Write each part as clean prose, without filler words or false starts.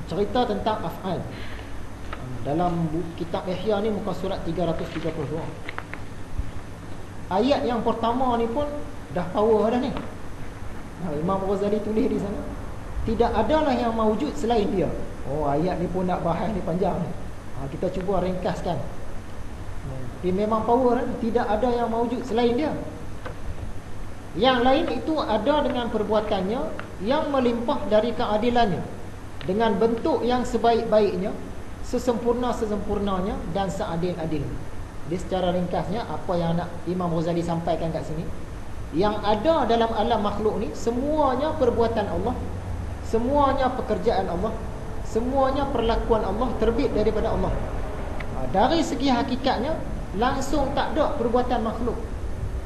cerita tentang af'al. Dalam kitab Ihya ni muka surat 332. Ayat yang pertama ni pun dah power dah ni. Imam Ghazali tulis di sana, tidak adalah yang mawujud selain dia. Oh, ayat ni pun nak bahas ni panjang ni. Kita cuba ringkaskan. Dia memang power kan? Tidak ada yang mawujud selain dia. Yang lain itu ada dengan perbuatannya yang melimpah dari keadilannya, dengan bentuk yang sebaik-baiknya, sesempurna-sesempurnanya dan seadil-adilnya. Dia secara ringkasnya apa yang nak Imam Ghazali sampaikan kat sini, yang ada dalam alam makhluk ni semuanya perbuatan Allah, semuanya pekerjaan Allah, semuanya perlakuan Allah terbit daripada Allah. Dari segi hakikatnya langsung tak ada perbuatan makhluk.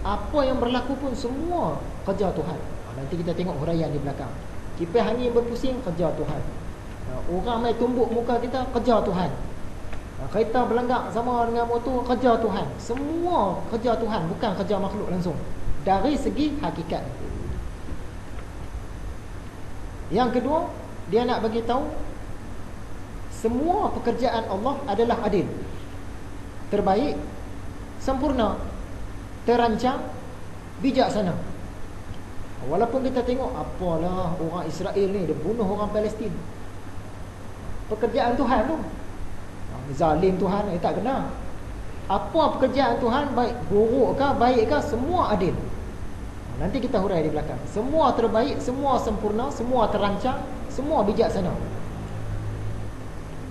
Apa yang berlaku pun semua kerja Tuhan. Nanti kita tengok huraian di belakang. Kipas angin berpusing, kerja Tuhan. Orang mai tumbuk muka kita, kerja Tuhan. Kereta berlenggak sama dengan motor, kerja Tuhan. Semua kerja Tuhan, bukan kerja makhluk langsung. Dari segi hakikat. Yang kedua, dia nak bagi tahu semua pekerjaan Allah adalah adil, terbaik, sempurna, terancang, bijaksana. Walaupun kita tengok apalah orang Israel ni dia bunuh orang Palestin, pekerjaan Tuhan tu zalim Tuhan, tak kena. Apa pekerjaan Tuhan, baik buruk ke baik ke, semua adil. Nanti kita hurai di belakang. Semua terbaik, semua sempurna, semua terancang, semua bijaksana.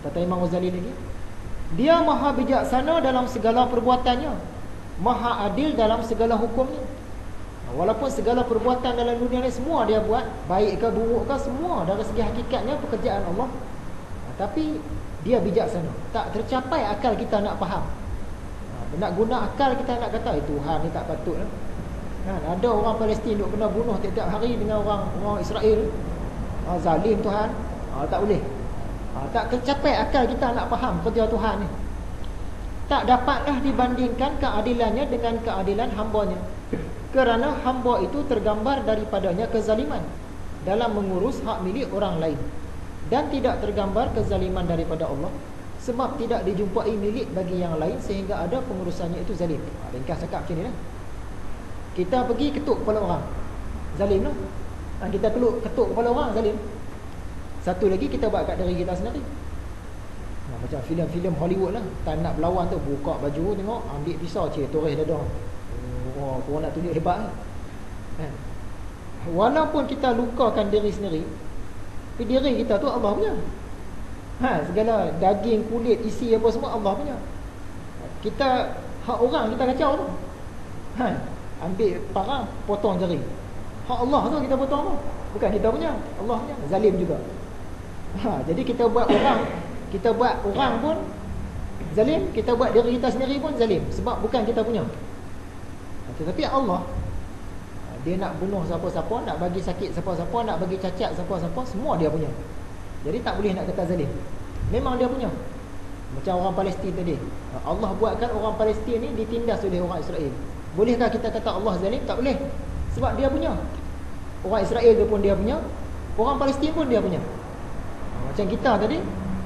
Kata Imam Ghazali lagi, dia maha bijaksana dalam segala perbuatannya, maha adil dalam segala hukumnya. Walaupun segala perbuatan dalam dunia ni semua dia buat, baik ke buruk ke, semua dari segi hakikatnya pekerjaan Allah. Tapi dia bijaksana. Tak tercapai akal kita nak faham. Nak guna akal kita nak kata Tuhan ni tak patut lah. Ada orang Palestin duk kena bunuh tiap-tiap hari dengan orang Israel. Zalim Tuhan. Tak boleh. Tak tercapai akal kita nak faham kerja Tuhan ni. Tak dapatlah dibandingkan keadilannya dengan keadilan hambanya, kerana hamba itu tergambar daripadanya kezaliman dalam mengurus hak milik orang lain, dan tidak tergambar kezaliman daripada Allah, sebab tidak dijumpai milik bagi yang lain sehingga ada pengurusannya itu zalim. Ringkas cakap macam ni lah. Kita pergi ketuk kepala orang, zalim lah. Kita ketuk kepala orang, zalim. Satu lagi kita buat kat diri kita sendiri. Macam filem-filem Hollywood lah. Tak nak berlawan tu, buka baju, tengok, ambil pisau, toreh dada. Korang nak tunjuk hebat lah. Walaupun kita lukakan diri sendiri, tapi diri kita tu Allah punya. Segala daging, kulit, isi apa semua Allah punya. Kita hak orang kita kacau tu. Ambil parang, potong jari. Hak Allah tu kita potong tu. Bukan kita punya, Allah punya. Zalim juga. Jadi kita buat orang pun zalim, kita buat diri kita sendiri pun zalim, sebab bukan kita punya. Tetapi Allah, dia nak bunuh siapa-siapa, nak bagi sakit siapa-siapa, nak bagi cacat siapa-siapa, semua dia punya. Jadi tak boleh nak kata zalim. Memang dia punya. Macam orang Palestin tadi, Allah buatkan orang Palestin ni ditindas oleh orang Israel. Bolehkah kita kata Allah zalim? Tak boleh. Sebab dia punya. Orang Israel tu pun dia punya, orang Palestin pun dia punya. Macam kita tadi,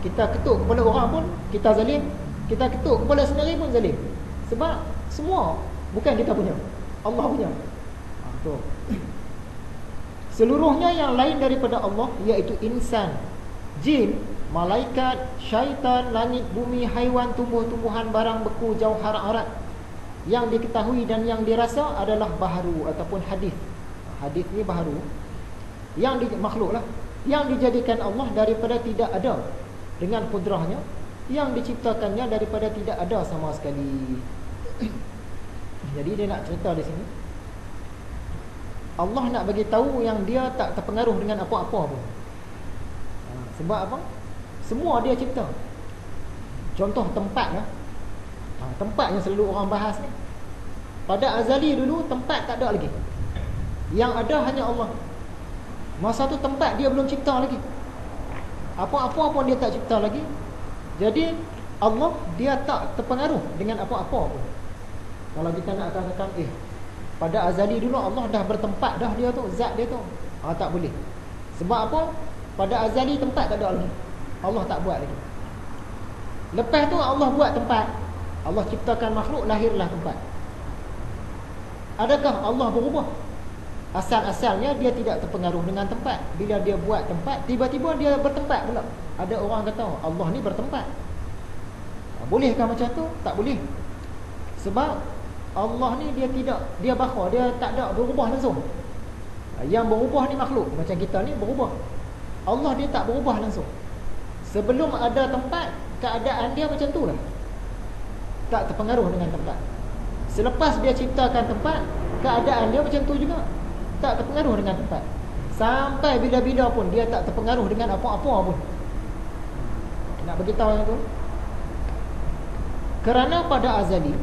kita ketuk kepala orang pun kita zalim, kita ketuk kepala sendiri pun zalim. Sebab semua bukan kita punya, Allah punya. Tu. Seluruhnya yang lain daripada Allah, iaitu insan, jin, malaikat, syaitan, langit, bumi, haiwan, tumbuh-tumbuhan, barang beku, jauhar arat, yang diketahui dan yang dirasa adalah baharu ataupun hadis. Hadis ni baharu, yang makhluk lah, yang dijadikan Allah daripada tidak ada dengan kudrahnya, yang diciptakannya daripada tidak ada sama sekali. Jadi dia nak cerita di sini, Allah nak bagi tahu yang dia tak terpengaruh dengan apa-apa pun. Sebab apa? Semua dia cipta. Contoh tempat lah. Tempat yang selalu orang bahas ni, pada azali dulu tempat tak ada lagi. Yang ada hanya Allah. Masa tu tempat dia belum cipta lagi, apa-apa pun dia tak cipta lagi. Jadi Allah dia tak terpengaruh dengan apa-apa pun. Kalau kita nak katakan pada azali dulu Allah dah bertempat dah dia tu, zat dia tu, tak boleh. Sebab apa? Pada azali tempat tak ada lagi. Allah tak buat lagi. Lepas tu Allah buat tempat. Allah ciptakan makhluk, lahirlah tempat. Adakah Allah berubah? Asal-asalnya dia tidak terpengaruh dengan tempat. Bila dia buat tempat, tiba-tiba dia bertempat pula. Ada orang kata Allah ni bertempat. Bolehkah macam tu? Tak boleh. Sebab Allah ni dia tidak, dia bakar, dia tak ada berubah langsung. Yang berubah ni makhluk. Macam kita ni berubah. Allah dia tak berubah langsung. Sebelum ada tempat, keadaan dia macam tu lah. Tak terpengaruh dengan tempat. Selepas dia ciptakan tempat, keadaan dia macam tu juga. Tak terpengaruh dengan tempat. Sampai bila-bila pun dia tak terpengaruh dengan apa-apa pun. Nak beritahu yang tu. Kerana pada azali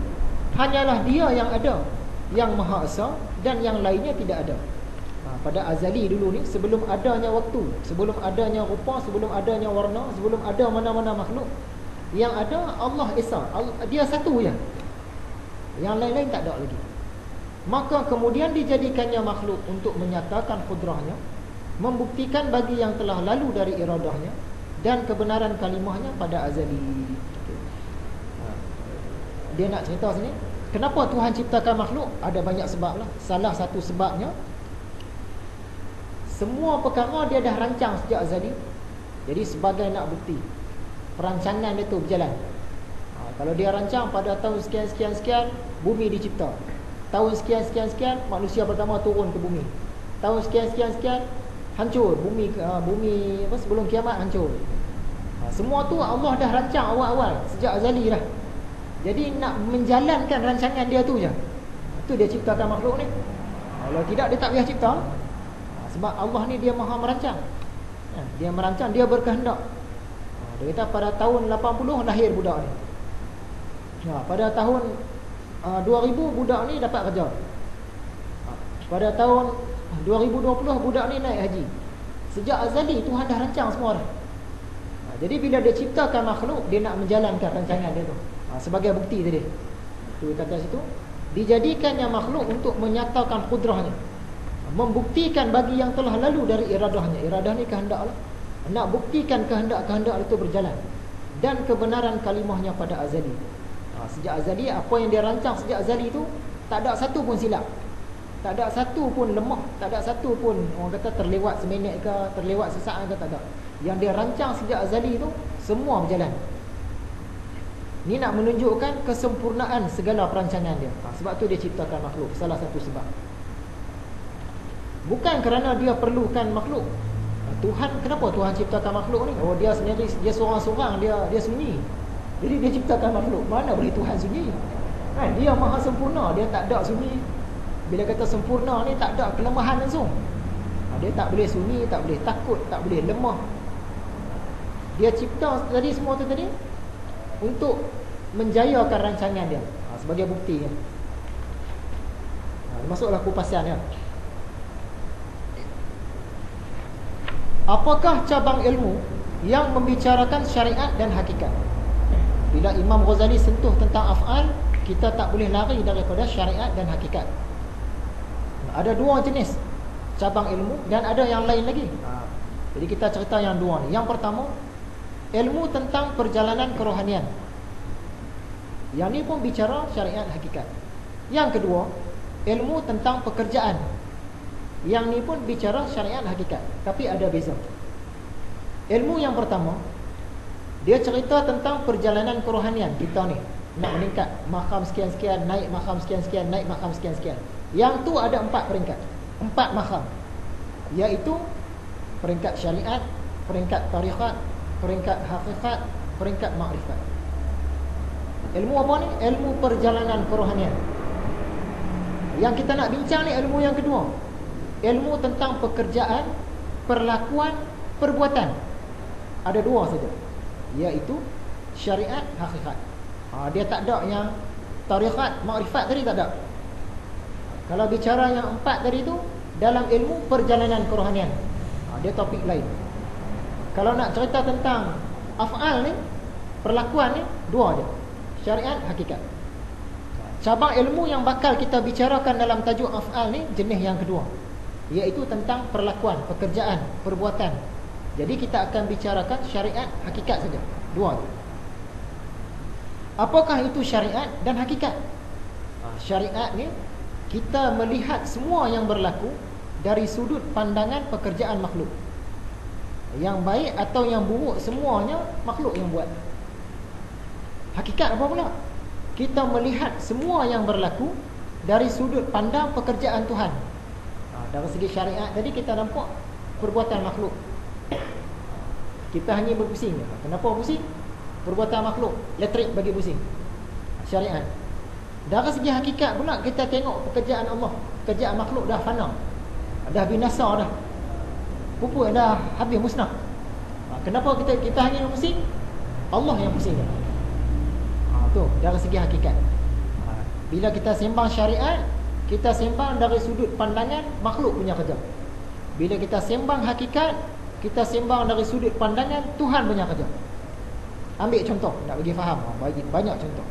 hanyalah dia yang ada, yang Maha Esa, dan yang lainnya tidak ada. Pada azali dulu ni, sebelum adanya waktu, sebelum adanya rupa, sebelum adanya warna, sebelum ada mana-mana makhluk, yang ada Allah Esa. Dia satu je. Yang lain-lain tak ada lagi. Maka kemudian dijadikannya makhluk untuk menyatakan kudrahnya, membuktikan bagi yang telah lalu dari iradahnya dan kebenaran kalimahnya pada azali. Dia nak cerita sini, kenapa Tuhan ciptakan makhluk? Ada banyak sebab lah. Salah satu sebabnya, semua perkara dia dah rancang sejak azali. Jadi sebagai nak bukti perancangan dia tu berjalan. Kalau dia rancang pada tahun sekian-sekian-sekian, bumi dicipta. Tahun sekian-sekian-sekian, manusia pertama turun ke bumi. Tahun sekian-sekian-sekian, hancur bumi apa, sebelum kiamat hancur. Semua tu Allah dah rancang awal-awal sejak azali dah. Jadi nak menjalankan rancangan dia tu je. Itu dia ciptakan makhluk ni. Kalau tidak dia tak payah cipta. Sebab Allah ni dia maha merancang. Dia merancang, dia berkehendak. Dia kata pada tahun 80 lahir budak ni. Pada tahun 2000 budak ni dapat kerja. Pada tahun 2020 budak ni naik haji. Sejak azali Tuhan dah rancang semua dah. Jadi bila dia ciptakan makhluk, dia nak menjalankan rancangan dia tu. Sebagai bukti tadi. Tu kata situ, dijadikannya makhluk untuk menyatakan kudrahnya, membuktikan bagi yang telah lalu dari iradahnya. Iradah ni kehendak lah. Nak buktikan kehendak-kehendak itu berjalan, dan kebenaran kalimahnya pada azali. Sejak azali, apa yang dia rancang sejak azali itu, tak ada satu pun silap, tak ada satu pun lemah, tak ada satu pun orang kata terlewat seminit ke, terlewat sesaat ke, tak ada. Yang dia rancang sejak azali itu semua berjalan. Ni nak menunjukkan kesempurnaan segala perancangan dia. Sebab tu dia ciptakan makhluk. Salah satu sebab. Bukan kerana dia perlukan makhluk. Tuhan, kenapa Tuhan ciptakan makhluk ni? Oh, dia sendiri, dia seorang-seorang, dia sunyi. Jadi dia ciptakan makhluk. Mana boleh Tuhan sunyi? Dia maha sempurna, dia tak ada sunyi. Bila kata sempurna ni, tak ada kelemahan langsung. Dia tak boleh sunyi, tak boleh takut, tak boleh lemah. Dia cipta tadi semua tu tadi untuk menjayakan rancangan dia. Sebagai bukti kan. Masuklah kupasan ya. Apakah cabang ilmu yang membicarakan syariat dan hakikat? Bila Imam Ghazali sentuh tentang af'al, kita tak boleh lari daripada syariat dan hakikat. Ada dua jenis cabang ilmu dan ada yang lain lagi. Jadi kita cerita yang dua ni. Yang pertama, ilmu tentang perjalanan kerohanian. Yang ni pun bicara syariat hakikat. Yang kedua, ilmu tentang pekerjaan. Yang ni pun bicara syariat hakikat, tapi ada beza. Ilmu yang pertama, dia cerita tentang perjalanan kerohanian kita ni. Nak meningkat makam sekian-sekian, naik makam sekian-sekian, naik makam sekian-sekian. Yang tu ada 4 peringkat, 4 makam, iaitu peringkat syariat, peringkat tarikat, peringkat hakikat, peringkat makrifat. Ilmu apa ni? Ilmu perjalanan kerohanian. Yang kita nak bincang ni ilmu yang kedua, ilmu tentang pekerjaan, perlakuan, perbuatan. Ada 2 saja, iaitu syariat, hakikat. Dia tak ada yang tarikat, makrifat tadi tak ada. Kalau bicara yang 4 tadi tu dalam ilmu perjalanan kerohanian, dia topik lain. Kalau nak cerita tentang af'al ni, perlakuan ni, 2 je, syariat, hakikat. Cabang ilmu yang bakal kita bicarakan dalam tajuk af'al ni jenis yang kedua, iaitu tentang perlakuan, pekerjaan, perbuatan. Jadi kita akan bicarakan syariat, hakikat saja. Dua tu. Apakah itu syariat dan hakikat? Syariat ni kita melihat semua yang berlaku dari sudut pandangan pekerjaan makhluk. Yang baik atau yang buruk, semuanya makhluk yang buat. Hakikat apa pula? Kita melihat semua yang berlaku dari sudut pandang pekerjaan Tuhan. Dari segi syariat tadi kita nampak perbuatan makhluk. Kita hanya berpusing. Kenapa pusing? Perbuatan makhluk, elektrik bagi pusing. Syariat. Dari segi hakikat pula kita tengok pekerjaan Allah, pekerjaan makhluk dah fana, dah binasa dah, pupuk dah habis musnah. Kenapa kita hanya pusing? Allah yang pusing. Tu dari segi hakikat. Bila kita sembang syariat, kita sembang dari sudut pandangan makhluk punya kerja. Bila kita sembang hakikat, kita sembang dari sudut pandangan Tuhan punya kerja. Ambil contoh, nak bagi faham, bagi banyak contoh.